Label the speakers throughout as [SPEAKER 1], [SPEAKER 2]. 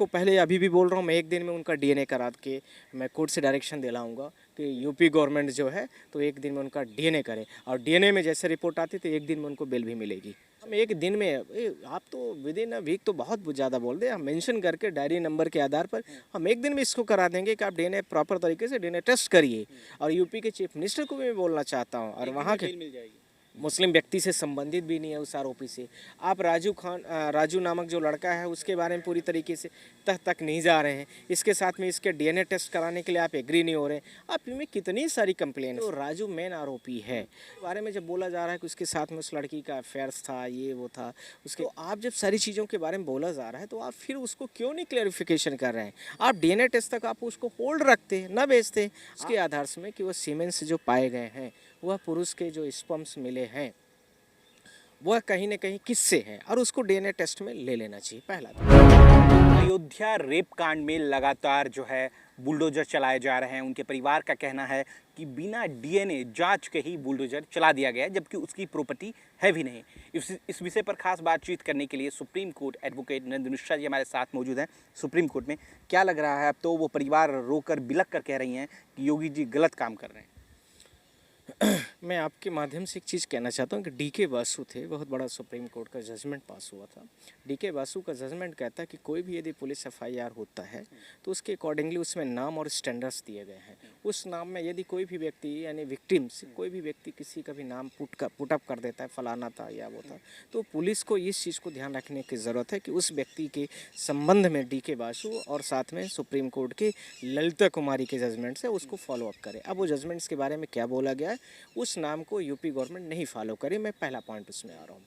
[SPEAKER 1] आपको पहले अभी भी बोल रहा हूँ, मैं एक दिन में उनका डीएनए करा के मैं कोर्ट से डायरेक्शन दिलाऊंगा कि यूपी गवर्नमेंट जो है तो एक दिन में उनका डीएनए करे, और डीएनए में जैसे रिपोर्ट आती तो एक दिन में उनको बेल भी मिलेगी। हम एक दिन में आप तो विद इन अ वीक तो बहुत ज़्यादा बोल दे, हम मेंशन करके डायरी नंबर के आधार पर हम एक दिन में इसको करा देंगे कि आप डीएनए प्रॉपर तरीके से डीएनए टेस्ट करिए। और यूपी के चीफ मिनिस्टर को भी मैं बोलना चाहता हूँ, और वहाँ के
[SPEAKER 2] मिल जाएगी।
[SPEAKER 1] मुस्लिम व्यक्ति से संबंधित भी नहीं है उस आरोपी से। आप राजू नामक जो लड़का है उसके बारे में पूरी तरीके से तह तक नहीं जा रहे हैं। इसके साथ में इसके डीएनए टेस्ट कराने के लिए आप एग्री नहीं हो रहे हैं। आप में कितनी सारी कंप्लेन, तो राजू मेन आरोपी है बारे में जब बोला जा रहा है कि उसके साथ में उस लड़की का अफेयर्स था, ये वो था उसके, तो आप जब सारी चीज़ों के बारे में बोला जा रहा है तो आप फिर उसको क्यों नहीं क्लैरिफिकेशन कर रहे हैं? आप डीएनए टेस्ट तक आप उसको होल्ड रखते ना भेजते उसके आधार से कि वो सीमेंट से जो पाए गए हैं वह पुरुष के जो स्पर्म्स मिले हैं वह कहीं ना कहीं किससे हैं, और उसको डीएनए टेस्ट में ले लेना चाहिए। पहला तो
[SPEAKER 2] अयोध्या रेप कांड में लगातार जो है बुलडोजर चलाए जा रहे हैं। उनके परिवार का कहना है कि बिना डीएनए जांच के ही बुलडोजर चला दिया गया है, जबकि उसकी प्रॉपर्टी है भी नहीं। इस विषय पर खास बातचीत करने के लिए supreme court advocate Narendra Mishra ji हमारे साथ मौजूद हैं। सुप्रीम कोर्ट में क्या लग रहा है? अब तो वो परिवार रोकर बिलख कर कह रही हैं कि योगी जी गलत काम कर रहे हैं।
[SPEAKER 1] मैं आपके माध्यम से एक चीज़ कहना चाहता हूँ कि डीके बासु थे, बहुत बड़ा सुप्रीम कोर्ट का जजमेंट पास हुआ था। डीके बासु का जजमेंट कहता है कि कोई भी यदि पुलिस एफआईआर होता है तो उसके अकॉर्डिंगली उसमें नाम और स्टैंडर्ड्स दिए गए हैं। उस नाम में यदि कोई भी व्यक्ति यानी विक्टिम्स कोई भी व्यक्ति किसी का भी नाम पुटअप कर देता है, फलाना था या वो था, तो पुलिस को इस चीज़ को ध्यान रखने की ज़रूरत है कि उस व्यक्ति के संबंध में डीके बासु और साथ में सुप्रीम कोर्ट के ललिता कुमारी के जजमेंट से उसको फॉलोअप करे। अब वो जजमेंट्स के बारे में क्या बोला गया है, उस नाम को यूपी गवर्नमेंट नहीं फॉलो करे। मैं पहला पॉइंट उसमें आ रहा हूँ।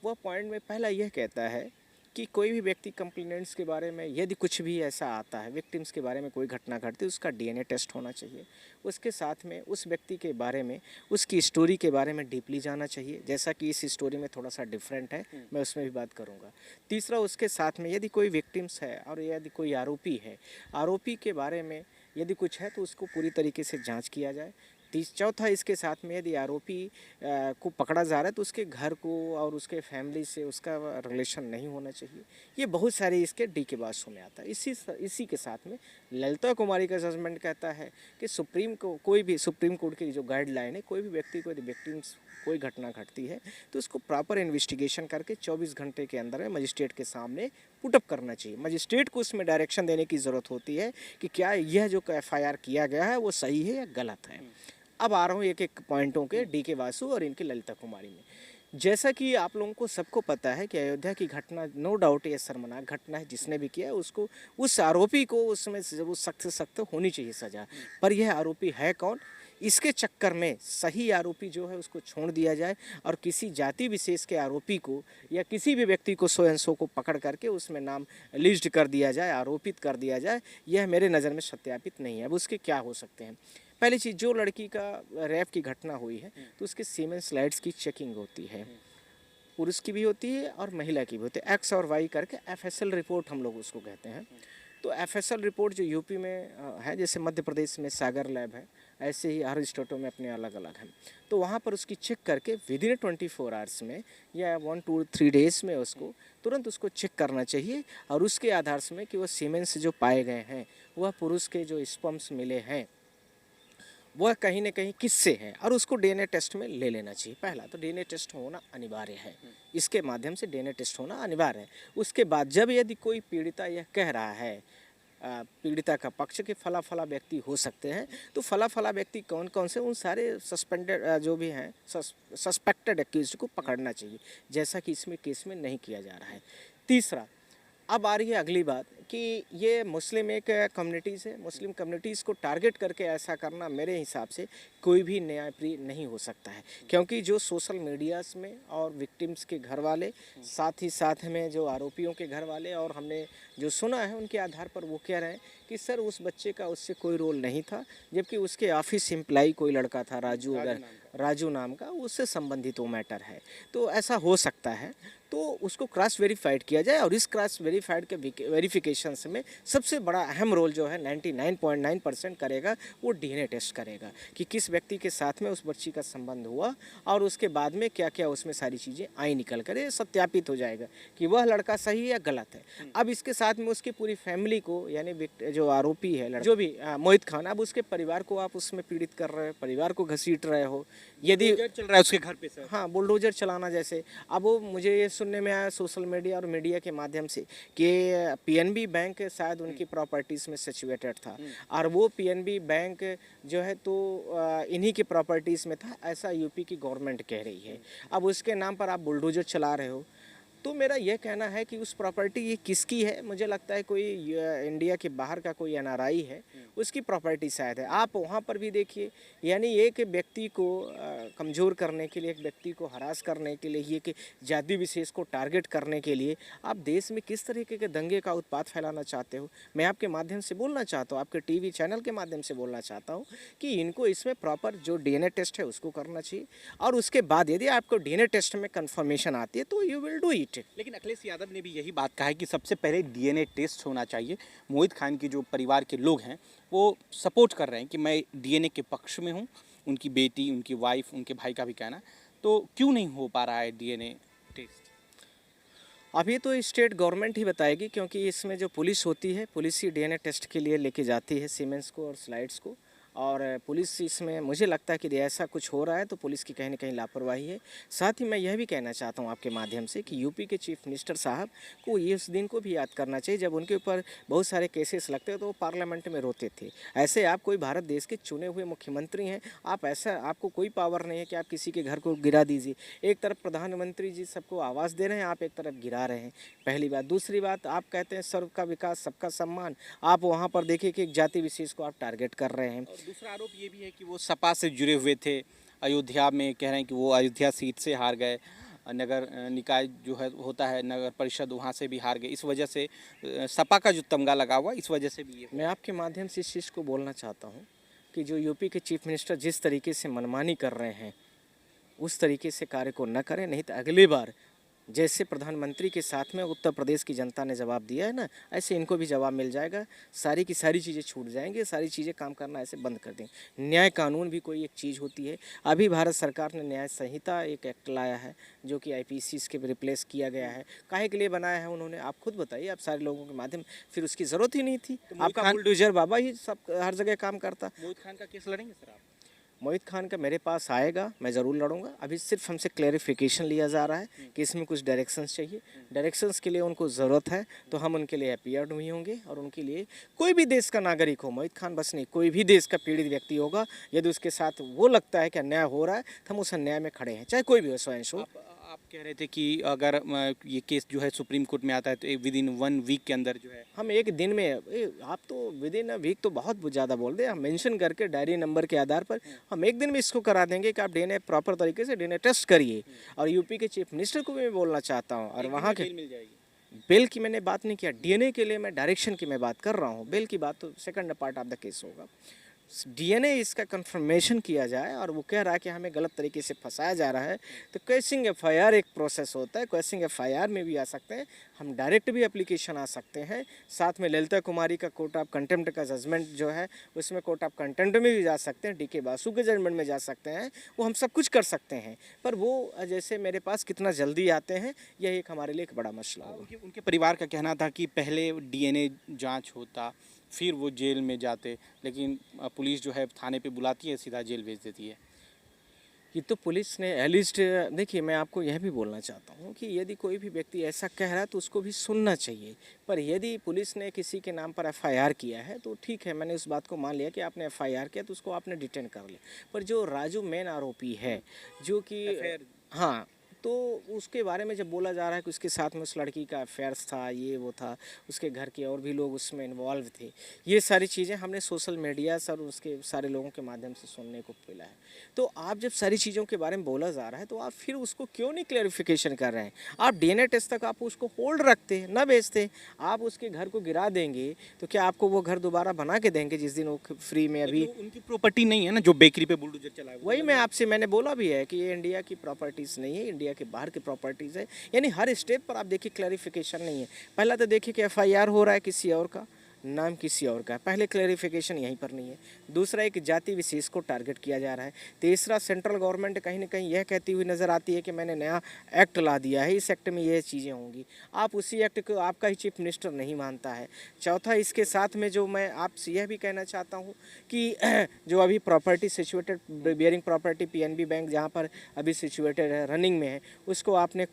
[SPEAKER 1] वह पॉइंट में पहला यह कहता है कि कोई भी व्यक्ति कंप्लेनेंट्स के बारे में यदि कुछ भी ऐसा आता है, विक्टिम्स के बारे में कोई घटना घटती है, उसका डीएनए टेस्ट होना चाहिए। उसके साथ में उस व्यक्ति के बारे में उसकी स्टोरी के बारे में डीपली जाना चाहिए, जैसा कि इस स्टोरी में थोड़ा सा डिफरेंट है, मैं उसमें भी बात करूँगा। तीसरा, उसके साथ में यदि कोई विक्टिम्स है और यदि कोई आरोपी है, आरोपी के बारे में यदि कुछ है तो उसको पूरी तरीके से जाँच किया जाए। चौथा, इसके साथ में यदि आरोपी को पकड़ा जा रहा है तो उसके घर को और उसके फैमिली से उसका रिलेशन नहीं होना चाहिए। ये बहुत सारे इसके डीके बासु में आता है। इसी के साथ में ललिता कुमारी का जजमेंट कहता है कि सुप्रीम कोर्ट की जो गाइडलाइन है, कोई भी व्यक्ति को यदि विक्टिम्स कोई घटना घटती है तो उसको प्रॉपर इन्वेस्टिगेशन करके 24 घंटे के अंदर में मजिस्ट्रेट के सामने पुटअप करना चाहिए। मजिस्ट्रेट को उसमें डायरेक्शन देने की ज़रूरत होती है कि क्या यह जो एफआईआर किया गया है वो सही है या गलत है। अब आ रहा हूँ एक एक पॉइंटों के डीके बासु और इनकी ललिता कुमारी में। जैसा कि आप लोगों को सबको पता है कि अयोध्या की घटना नो डाउट ये शर्मनाक घटना है, जिसने भी किया उसको, उस आरोपी को उसमें वो सख्त से सख्त होनी चाहिए सज़ा। पर यह आरोपी है कौन? इसके चक्कर में सही आरोपी जो है उसको छोड़ दिया जाए और किसी जाति विशेष के आरोपी को या किसी भी व्यक्ति को सो एंड सो को पकड़ करके उसमें नाम लिस्ट कर दिया जाए, आरोपित कर दिया जाए, यह मेरे नज़र में सत्यापित नहीं है। अब उसके क्या हो सकते हैं? पहली चीज़, जो लड़की का रेप की घटना हुई है तो उसके सीमेन स्लाइड्स की चेकिंग होती है, पुरुष की भी होती है और महिला की भी होती है। एक्स और वाई करके एफएसएल रिपोर्ट हम लोग उसको कहते हैं। तो एफएसएल रिपोर्ट जो यूपी में है, जैसे मध्य प्रदेश में सागर लैब है, ऐसे ही हर स्टेटों में अपने अलग अलग हैं। तो वहाँ पर उसकी चेक करके विद इन 24 आवर्स में या 1 to 3 डेज़ में उसको तुरंत उसको चेक करना चाहिए, और उसके आधार से कि वो सीमेन से जो पाए गए हैं वह पुरुष के जो स्पर्म्स मिले हैं वह कहीं ना कहीं किससे हैं, और उसको डीएनए टेस्ट में ले लेना चाहिए। पहला तो डीएनए टेस्ट होना अनिवार्य है, इसके माध्यम से डीएनए टेस्ट होना अनिवार्य है। उसके बाद जब यदि कोई पीड़िता यह कह रहा है, पीड़िता का पक्ष के फला व्यक्ति हो सकते हैं, तो फला व्यक्ति कौन कौन से, उन सारे सस्पेंडेड जो भी हैं सस्पेक्टेड एक्यूज्ड को पकड़ना चाहिए, जैसा कि इसमें केस में नहीं किया जा रहा है। तीसरा, अब आ रही है अगली बात कि ये मुस्लिम एक कम्युनिटीज़ है, मुस्लिम कम्युनिटीज़ को टारगेट करके ऐसा करना मेरे हिसाब से कोई भी न्यायप्रिय नहीं हो सकता है, क्योंकि जो सोशल मीडियाज़ में और विक्टिम्स के घर वाले, साथ ही साथ में जो आरोपियों के घर वाले, और हमने जो सुना है उनके आधार पर वो कह रहे हैं कि सर उस बच्चे का उससे कोई रोल नहीं था, जबकि उसके ऑफिस एम्प्लाई कोई लड़का था राजू नाम का, उससे संबंधित वो मैटर है। तो ऐसा हो सकता है, तो उसको क्रॉस वेरीफाइड किया जाए, और इस क्रॉस वेरीफाइड के वेरिफिकेशन इन्वेस्टिगेशंस में सबसे बड़ा अहम रोल जो है 99.9% करेगा वो डीएनए टेस्ट करेगा कि किस व्यक्ति के साथ में उस बच्ची का संबंध हुआ और उसके बाद में क्या क्या उसमें सारी चीज़ें आई निकल कर ये सत्यापित हो जाएगा कि वह लड़का सही है या गलत है। अब इसके साथ में उसकी पूरी फैमिली को यानी जो आरोपी है जो भी मोहित खान, अब उसके परिवार को आप उसमें पीड़ित कर रहे हो, परिवार को घसीट रहे हो। यदि
[SPEAKER 2] चल रहा है उसके घर पे सर।
[SPEAKER 1] हाँ, बुलडोजर चलाना जैसे। अब वो मुझे ये सुनने में आया सोशल मीडिया और मीडिया के माध्यम से कि पीएनबी बैंक शायद उनकी प्रॉपर्टीज़ में सिचुएटेड था और वो पीएनबी बैंक जो है तो इन्हीं की प्रॉपर्टीज़ में था, ऐसा यूपी की गवर्नमेंट कह रही है। अब उसके नाम पर आप बुलडोजर चला रहे हो, तो मेरा यह कहना है कि उस प्रॉपर्टी ये किसकी है। मुझे लगता है कोई इंडिया के बाहर का कोई एनआरआई है, उसकी प्रॉपर्टी शायद है। आप वहाँ पर भी देखिए, यानी एक व्यक्ति को कमज़ोर करने के लिए, एक व्यक्ति को हरास करने के लिए, ये कि जाति विशेष को टारगेट करने के लिए आप देश में किस तरीके के दंगे का उत्पात फैलाना चाहते हो। मैं आपके माध्यम से बोलना चाहता हूँ, आपके टीवी चैनल के माध्यम से बोलना चाहता हूँ कि इनको इसमें प्रॉपर जो डीएनए टेस्ट है उसको करना चाहिए और उसके बाद यदि आपको डीएनए टेस्ट में कन्फर्मेशन आती है तो यू विल डू इट।
[SPEAKER 2] लेकिन अखिलेश यादव ने भी यही बात कहा है कि सबसे पहले डीएनए टेस्ट होना चाहिए। मोहित खान की जो परिवार के लोग हैं वो सपोर्ट कर रहे हैं कि मैं डीएनए के पक्ष में हूँ, उनकी बेटी, उनकी वाइफ, उनके भाई का भी कहना। तो क्यों नहीं हो पा रहा है डीएनए टेस्ट?
[SPEAKER 1] अभी तो स्टेट गवर्नमेंट ही बताएगी, क्योंकि इसमें जो पुलिस होती है, पुलिस ही डीएनए टेस्ट के लिए लेके जाती है सीमेंस को और स्लाइड्स को। और पुलिस इसमें मुझे लगता है कि ऐसा कुछ हो रहा है तो पुलिस की कहीं ना कहीं लापरवाही है। साथ ही मैं यह भी कहना चाहता हूं आपके माध्यम से कि यूपी के चीफ मिनिस्टर साहब को ये उस दिन को भी याद करना चाहिए जब उनके ऊपर बहुत सारे केसेस लगते हैं तो वो पार्लियामेंट में रोते थे। ऐसे आप कोई भारत देश के चुने हुए मुख्यमंत्री हैं, आप ऐसा आपको कोई पावर नहीं है कि आप किसी के घर को गिरा दीजिए। एक तरफ प्रधानमंत्री जी सबको आवाज़ दे रहे हैं, आप एक तरफ गिरा रहे हैं, पहली बात। दूसरी बात, आप कहते हैं सबका विकास सबका सम्मान, आप वहाँ पर देखिए कि एक जाति विशेष को आप टारगेट कर रहे हैं।
[SPEAKER 2] दूसरा आरोप ये भी है कि वो सपा से जुड़े हुए थे। अयोध्या में कह रहे हैं कि वो अयोध्या सीट से हार गए, नगर निकाय जो है होता है नगर परिषद, वहाँ से भी हार गए। इस वजह से सपा का जो तमगा लगा हुआ, इस वजह से भी ये।
[SPEAKER 1] मैं आपके माध्यम से इस चीज़ को बोलना चाहता हूँ कि जो यूपी के चीफ मिनिस्टर जिस तरीके से मनमानी कर रहे हैं उस तरीके से कार्य को न करें, नहीं तो अगली बार जैसे प्रधानमंत्री के साथ में उत्तर प्रदेश की जनता ने जवाब दिया है ना, ऐसे इनको भी जवाब मिल जाएगा। सारी की सारी चीज़ें छूट जाएंगी, सारी चीज़ें काम करना ऐसे बंद कर देंगे। न्याय कानून भी कोई एक चीज़ होती है। अभी भारत सरकार ने न्याय संहिता एक एक्ट लाया है जो कि आईपीसी के रिप्लेस किया गया है। काहे के लिए बनाया है उन्होंने, आप खुद बताइए। आप सारे लोगों के माध्यम, फिर उसकी ज़रूरत ही नहीं थी। आपका बुलडोजर बाबा ही सब हर जगह काम करता।
[SPEAKER 2] मोहित खान का केस लड़ेंगे सर आप?
[SPEAKER 1] मोहित खान का मेरे पास आएगा, मैं ज़रूर लड़ूंगा। अभी सिर्फ हमसे क्लैरिफिकेशन लिया जा रहा है कि इसमें कुछ डायरेक्शंस चाहिए। डायरेक्शंस के लिए उनको ज़रूरत है तो हम उनके लिए अपीयर्ड हुई होंगे और उनके लिए कोई भी देश का नागरिक हो, मोहित खान बस नहीं, कोई भी देश का पीड़ित व्यक्ति होगा, यदि उसके साथ वो लगता है कि अन्याय हो रहा है तो हम उस अन्याय में खड़े हैं, चाहे कोई भी हो, स्वयं हो।
[SPEAKER 2] आप कह रहे थे कि अगर ये केस जो है सुप्रीम कोर्ट में आता है तो विद इन 1 वीक के अंदर जो है
[SPEAKER 1] हम एक दिन में, आप तो विद इन अ वीक तो बहुत ज़्यादा बोल दे, हम मेंशन करके डायरी नंबर के आधार पर हम एक दिन में इसको करा देंगे कि आप डीएनए प्रॉपर तरीके से डीएनए टेस्ट करिए। और यूपी के चीफ मिनिस्टर को भी मैं बोलना चाहता हूँ और वहाँ के
[SPEAKER 2] मिल जाएगी।
[SPEAKER 1] बेल की मैंने बात नहीं किया, डीएनए के लिए मैं डायरेक्शन की मैं बात कर रहा हूँ। बेल की बात तो second part of the case होगा। डीएनए इसका कंफर्मेशन किया जाए और वो कह रहा है कि हमें गलत तरीके से फंसाया जा रहा है तो क्वेशिंग एफआईआर एक प्रोसेस होता है, क्वेशिंग एफआईआर में भी आ सकते हैं, हम डायरेक्ट भी एप्लीकेशन आ सकते हैं। साथ में ललिता कुमारी का कोर्ट ऑफ कंटेम्प्ट का जजमेंट जो है उसमें कोर्ट ऑफ कंटेम्प्ट में भी जा सकते हैं, डीके बासु के जजमेंट में जा सकते हैं, वो हम सब कुछ कर सकते हैं। पर वो जैसे मेरे पास कितना जल्दी आते हैं यह एक हमारे लिए एक बड़ा मसला होगा।
[SPEAKER 2] उनके परिवार का कहना था कि पहले डीएनए जांच होता, फिर वो जेल में जाते, लेकिन पुलिस जो है थाने पे बुलाती है, सीधा जेल भेज देती है।
[SPEAKER 1] ये तो पुलिस ने एलिस्ट, देखिए मैं आपको यह भी बोलना चाहता हूँ कि यदि कोई भी व्यक्ति ऐसा कह रहा है तो उसको भी सुनना चाहिए। पर यदि पुलिस ने किसी के नाम पर एफआईआर किया है तो ठीक है, मैंने उस बात को मान लिया कि आपने एफआईआर किया तो उसको आपने डिटेन कर लिया। पर जो राजू मेन आरोपी है जो कि, हाँ, तो उसके बारे में जब बोला जा रहा है कि उसके साथ में उस लड़की का अफेयर्स था, ये वो था, उसके घर के और भी लोग उसमें इन्वॉल्व थे, ये सारी चीज़ें हमने सोशल मीडिया से और उसके सारे लोगों के माध्यम से सुनने को मिला है। तो आप जब सारी चीज़ों के बारे में बोला जा रहा है तो आप फिर उसको क्यों नहीं क्लैरिफिकेशन कर रहे हैं? आप डीएनए टेस्ट तक आप उसको होल्ड रखते, ना भेजते। आप उसके घर को गिरा देंगे तो क्या आपको वो घर दोबारा बना के देंगे जिस दिन वो फ्री में? अभी
[SPEAKER 2] उनकी प्रॉपर्टी नहीं है ना जो बेकरी पे बुलडोजर चला है।
[SPEAKER 1] वही मैं आपसे मैंने बोला भी है कि ये इंडिया की प्रॉपर्टीज़ नहीं है, इंडिया के बाहर की प्रॉपर्टीज़ है। यानी हर स्टेप पर आप देखिए क्लैरिफिकेशन नहीं है। पहला तो देखिए कि एफआईआर हो रहा है किसी और का, नाम किसी और का है, पहले क्लैरिफिकेशन यहीं पर नहीं है। दूसरा एक जाति विशेष को टारगेट किया जा रहा है। तीसरा सेंट्रल गवर्नमेंट कहीं ना कहीं यह कहती हुई नज़र आती है कि मैंने नया एक्ट ला दिया है, इस एक्ट में ये चीज़ें होंगी। आप उसी एक्ट को आपका ही चीफ मिनिस्टर नहीं मानता है। चौथा, इसके साथ में जो मैं आपसे यह भी कहना चाहता हूँ कि जो अभी property situated bearing property PNB bank जहाँ पर अभी सिचुएटेड है, रनिंग में है, उसको आपने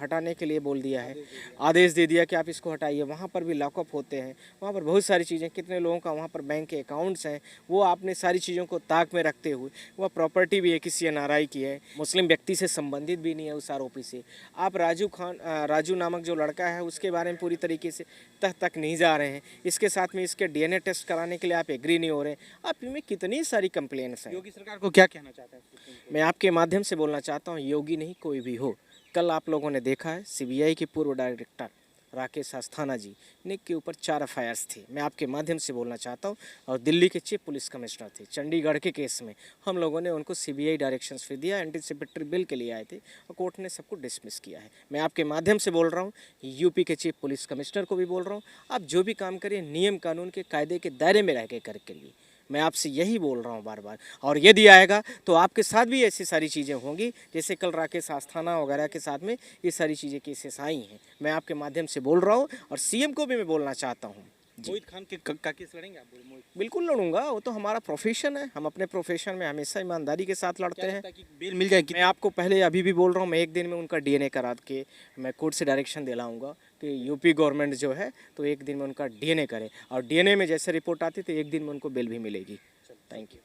[SPEAKER 1] हटाने के लिए बोल दिया है, आदेश दे दिया कि आप इसको हटाइए। वहाँ पर भी लॉकअप होते हैं, वहाँ पर बहुत सारी चीज़ें, कितने लोगों का वहाँ पर बैंक के अकाउंट्स हैं, वो आपने सारी चीज़ों को ताक में रखते हुए, वह प्रॉपर्टी भी है किसी एनआरआई की है, मुस्लिम व्यक्ति से संबंधित भी नहीं है उस आरोपी से। आप राजू नामक जो लड़का है उसके बारे में पूरी तरीके से तह तक नहीं जा रहे हैं। इसके साथ में इसके डीएनए टेस्ट कराने के लिए आप एग्री नहीं हो रहे हैं। आप में कितनी सारी कंप्लेंट्स हैं।
[SPEAKER 2] योगी सरकार को क्या कहना चाहते हैं?
[SPEAKER 1] मैं आपके माध्यम से बोलना चाहता हूँ, योगी नहीं कोई भी हो, कल आप लोगों ने देखा है सीबीआई के पूर्व डायरेक्टर राकेश अस्थाना जी ने के ऊपर 4 एफआईआर्स थी। मैं आपके माध्यम से बोलना चाहता हूँ, और दिल्ली के चीफ पुलिस कमिश्नर थे, चंडीगढ़ के केस में हम लोगों ने उनको सीबीआई डायरेक्शंस फिर दिया, एंटीसिपेटरी बिल के लिए आए थे और कोर्ट ने सबको डिसमिस किया है। मैं आपके माध्यम से बोल रहा हूँ, यूपी के चीफ पुलिस कमिश्नर को भी बोल रहा हूँ, आप जो भी काम करिए नियम कानून के कायदे के दायरे में रह के करके लिए। मैं आपसे यही बोल रहा हूँ बार बार, और यदि आएगा तो आपके साथ भी ऐसी सारी चीज़ें होंगी जैसे कल राकेश अस्थाना वगैरह के साथ में ये सारी चीज़ें केसेस आई हैं। मैं आपके माध्यम से बोल रहा हूँ, और सीएम को भी मैं बोलना चाहता हूँ।
[SPEAKER 2] मोहित खान के का केस लड़ेंगे आप? मोहित,
[SPEAKER 1] बिल्कुल लड़ूंगा, वो तो हमारा प्रोफेशन है, हम अपने प्रोफेशन में हमेशा ईमानदारी के साथ लड़ते हैं।
[SPEAKER 2] कि बेल मिल जाएगी?
[SPEAKER 1] मैं आपको पहले अभी भी बोल रहा हूँ, मैं एक दिन में उनका डीएनए करा के मैं कोर्ट से डायरेक्शन दिलाऊंगा कि यूपी गवर्नमेंट जो है तो एक दिन में उनका डीएनए करे, और डीएनए में जैसे रिपोर्ट आती तो एक दिन में उनको बेल भी मिलेगी। Thank you.